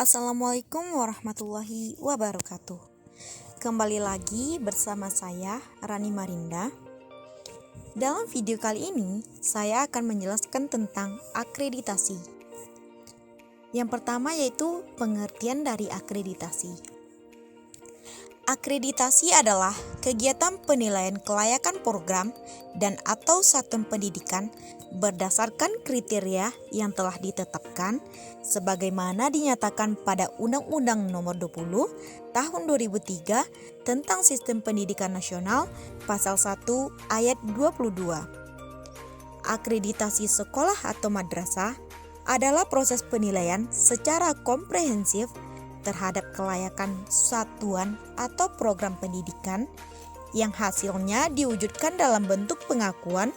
Assalamualaikum warahmatullahi wabarakatuh. Kembali lagi bersama saya Rani Marinda. Dalam video kali ini saya akan menjelaskan tentang akreditasi. Yang pertama yaitu pengertian dari akreditasi. Akreditasi adalah kegiatan penilaian kelayakan program dan atau satuan pendidikan berdasarkan kriteria yang telah ditetapkan sebagaimana dinyatakan pada Undang-Undang Nomor 20 Tahun 2003 tentang Sistem Pendidikan Nasional Pasal 1 Ayat 22. Akreditasi sekolah atau madrasah adalah proses penilaian secara komprehensif terhadap kelayakan satuan atau program pendidikan yang hasilnya diwujudkan dalam bentuk pengakuan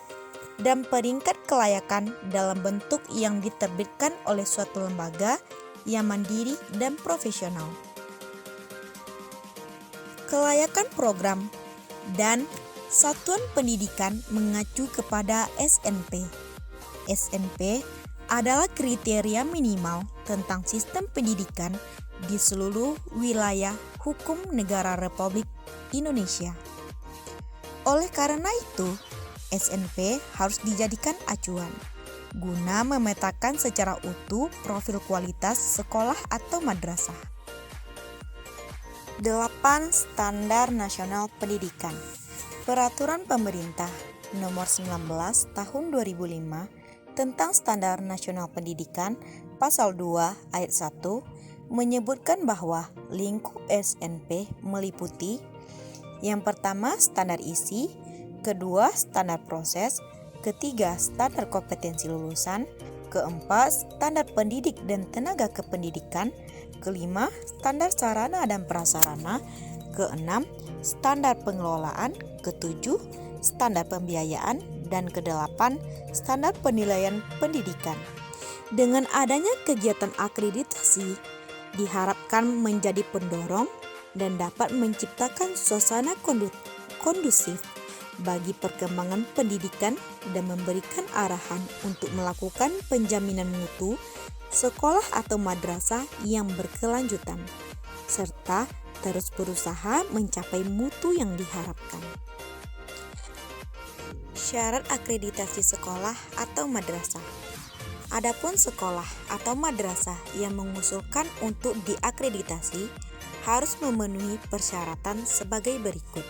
dan peringkat kelayakan dalam bentuk yang diterbitkan oleh suatu lembaga yang mandiri dan profesional. Kelayakan program dan satuan pendidikan mengacu kepada SNP. SNP adalah kriteria minimal tentang sistem pendidikan di seluruh wilayah hukum negara Republik Indonesia. Oleh karena itu, SNP harus dijadikan acuan guna memetakan secara utuh profil kualitas sekolah atau madrasah. 8. Standar Nasional Pendidikan. Peraturan Pemerintah Nomor 19 Tahun 2005 tentang Standar Nasional Pendidikan Pasal 2 Ayat 1 menyebutkan bahwa lingkup SNP meliputi yang pertama standar isi, kedua standar proses, ketiga standar kompetensi lulusan, keempat standar pendidik dan tenaga kependidikan, kelima standar sarana dan prasarana, keenam standar pengelolaan, ketujuh standar pembiayaan, dan kedelapan standar penilaian pendidikan. Dengan adanya kegiatan akreditasi diharapkan menjadi pendorong dan dapat menciptakan suasana kondusif bagi perkembangan pendidikan dan memberikan arahan untuk melakukan penjaminan mutu sekolah atau madrasah yang berkelanjutan, serta terus berusaha mencapai mutu yang diharapkan. Syarat akreditasi sekolah atau madrasah. Adapun sekolah atau madrasah yang mengusulkan untuk diakreditasi harus memenuhi persyaratan sebagai berikut.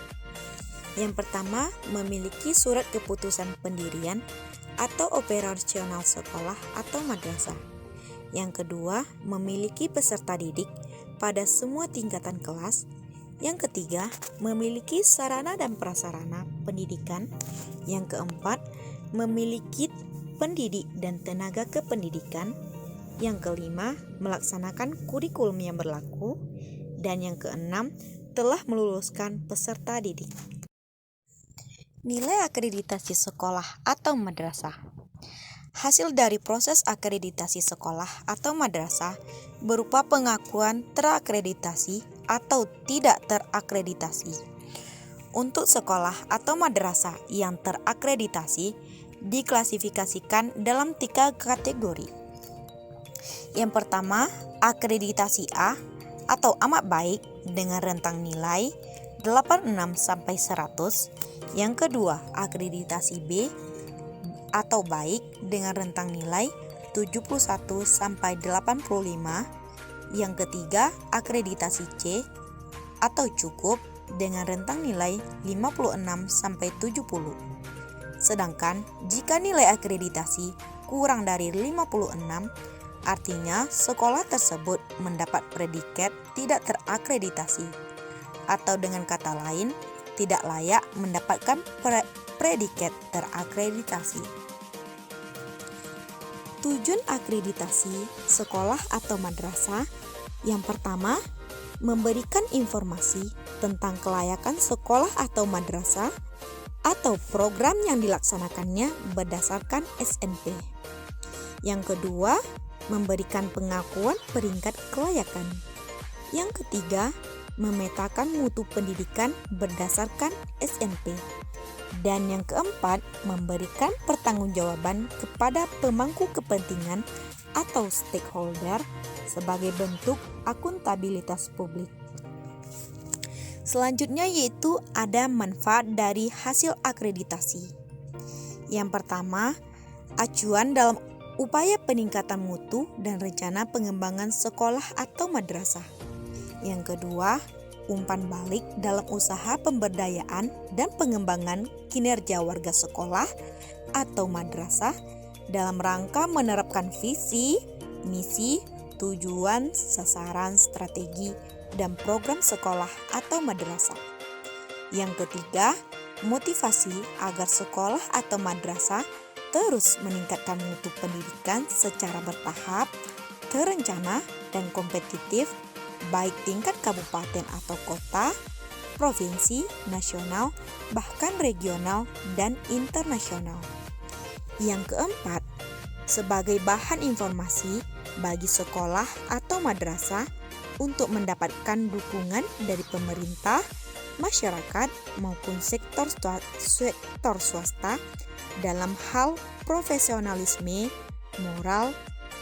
Yang pertama, memiliki surat keputusan pendirian atau operasional sekolah atau madrasah. Yang kedua, memiliki peserta didik pada semua tingkatan kelas. Yang ketiga, memiliki sarana dan prasarana pendidikan. Yang keempat, memiliki pendidik dan tenaga kependidikan. Yang kelima, melaksanakan kurikulum yang berlaku. Dan yang keenam, telah meluluskan peserta didik. Nilai akreditasi sekolah atau madrasah. Hasil dari proses akreditasi sekolah atau madrasah berupa pengakuan terakreditasi atau tidak terakreditasi. Untuk sekolah atau madrasah yang terakreditasi diklasifikasikan dalam 3 kategori. Yang pertama, akreditasi A atau amat baik dengan rentang nilai 86 sampai 100. Yang kedua, akreditasi B atau baik dengan rentang nilai 71 sampai 85. Yang ketiga, akreditasi C atau cukup dengan rentang nilai 56 sampai 70. Sedangkan jika nilai akreditasi kurang dari 56, artinya sekolah tersebut mendapat predikat tidak terakreditasi, atau dengan kata lain, tidak layak mendapatkan predikat terakreditasi. Tujuan akreditasi sekolah atau madrasah. Yang pertama, memberikan informasi tentang kelayakan sekolah atau madrasah atau program yang dilaksanakannya berdasarkan SNP. Yang kedua, memberikan pengakuan peringkat kelayakan. Yang ketiga, memetakan mutu pendidikan berdasarkan SNP. Dan yang keempat, memberikan pertanggungjawaban kepada pemangku kepentingan atau stakeholder sebagai bentuk akuntabilitas publik. Selanjutnya yaitu ada manfaat dari hasil akreditasi. Yang pertama, acuan dalam upaya peningkatan mutu dan rencana pengembangan sekolah atau madrasah. Yang kedua, umpan balik dalam usaha pemberdayaan dan pengembangan kinerja warga sekolah atau madrasah dalam rangka menerapkan visi, misi, tujuan, sasaran, strategi, dan program sekolah atau madrasah. Yang ketiga, motivasi agar sekolah atau madrasah terus meningkatkan mutu pendidikan secara bertahap, terencana, dan kompetitif, baik tingkat kabupaten atau kota, provinsi, nasional, bahkan regional dan internasional. Yang keempat, sebagai bahan informasi bagi sekolah atau madrasah untuk mendapatkan dukungan dari pemerintah, masyarakat, maupun sektor swasta dalam hal profesionalisme, moral,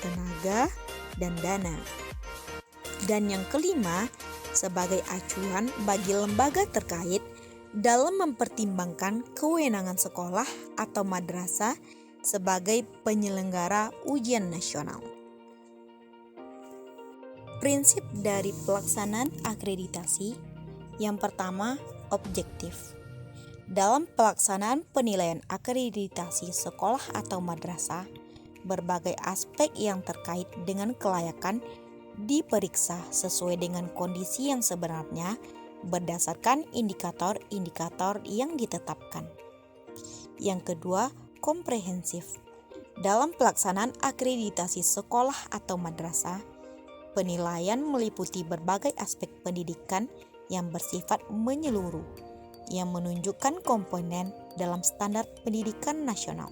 tenaga, dan dana. Dan yang kelima, sebagai acuan bagi lembaga terkait dalam mempertimbangkan kewenangan sekolah atau madrasah sebagai penyelenggara ujian nasional. Prinsip dari pelaksanaan akreditasi. Yang pertama, objektif. Dalam pelaksanaan penilaian akreditasi sekolah atau madrasah, berbagai aspek yang terkait dengan kelayakan diperiksa sesuai dengan kondisi yang sebenarnya berdasarkan indikator-indikator yang ditetapkan. Yang kedua, komprehensif. Dalam pelaksanaan akreditasi sekolah atau madrasah, penilaian meliputi berbagai aspek pendidikan yang bersifat menyeluruh, yang menunjukkan komponen dalam standar pendidikan nasional.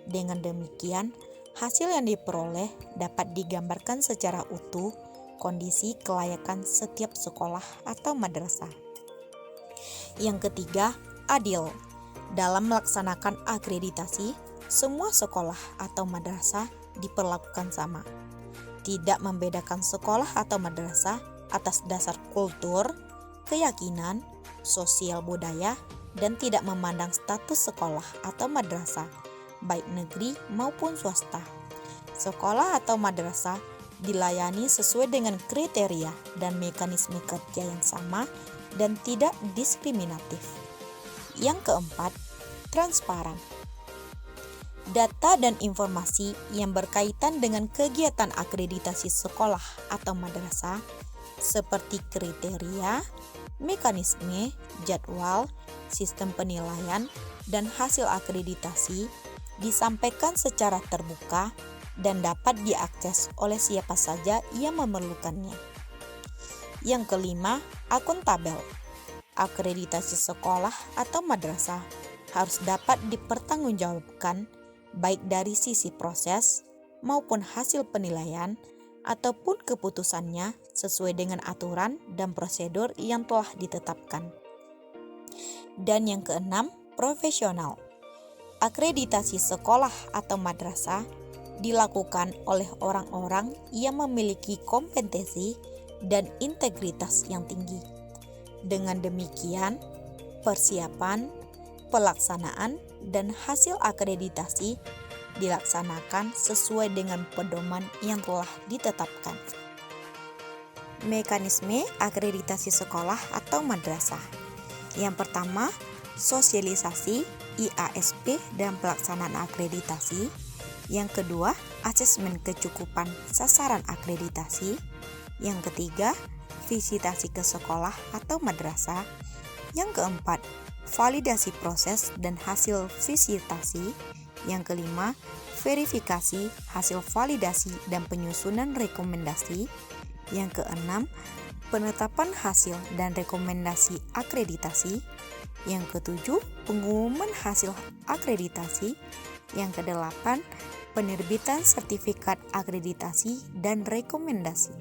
Dengan demikian, hasil yang diperoleh dapat digambarkan secara utuh kondisi kelayakan setiap sekolah atau madrasah. Yang ketiga, adil. Dalam melaksanakan akreditasi, semua sekolah atau madrasah diperlakukan sama, tidak membedakan sekolah atau madrasah atas dasar kultur, keyakinan, sosial budaya, dan tidak memandang status sekolah atau madrasah, baik negeri maupun swasta. Sekolah atau madrasah dilayani sesuai dengan kriteria dan mekanisme kerja yang sama dan tidak diskriminatif. Yang keempat, transparan. Data dan informasi yang berkaitan dengan kegiatan akreditasi sekolah atau madrasah seperti kriteria, mekanisme, jadwal, sistem penilaian, dan hasil akreditasi disampaikan secara terbuka dan dapat diakses oleh siapa saja yang memerlukannya. Yang kelima, akuntabel. Akreditasi sekolah atau madrasah harus dapat dipertanggungjawabkan baik dari sisi proses maupun hasil penilaian ataupun keputusannya sesuai dengan aturan dan prosedur yang telah ditetapkan. Dan yang keenam, profesional. Akreditasi sekolah atau madrasah dilakukan oleh orang-orang yang memiliki kompetensi dan integritas yang tinggi. Dengan demikian, persiapan, pelaksanaan, dan hasil akreditasi dilaksanakan sesuai dengan pedoman yang telah ditetapkan. Mekanisme akreditasi sekolah atau madrasah. Yang pertama, sosialisasi, IASP, dan pelaksanaan akreditasi. Yang kedua, asesmen kecukupan sasaran akreditasi. Yang ketiga, visitasi ke sekolah atau madrasah. Yang keempat, validasi proses dan hasil visitasi. Yang kelima, verifikasi hasil validasi dan penyusunan rekomendasi. Yang keenam, penetapan hasil dan rekomendasi akreditasi. Yang ketujuh, pengumuman hasil akreditasi. Yang kedelapan, penerbitan sertifikat akreditasi dan rekomendasi.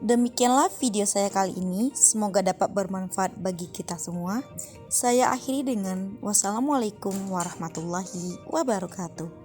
Demikianlah video saya kali ini, semoga dapat bermanfaat bagi kita semua. Saya akhiri dengan wassalamualaikum warahmatullahi wabarakatuh.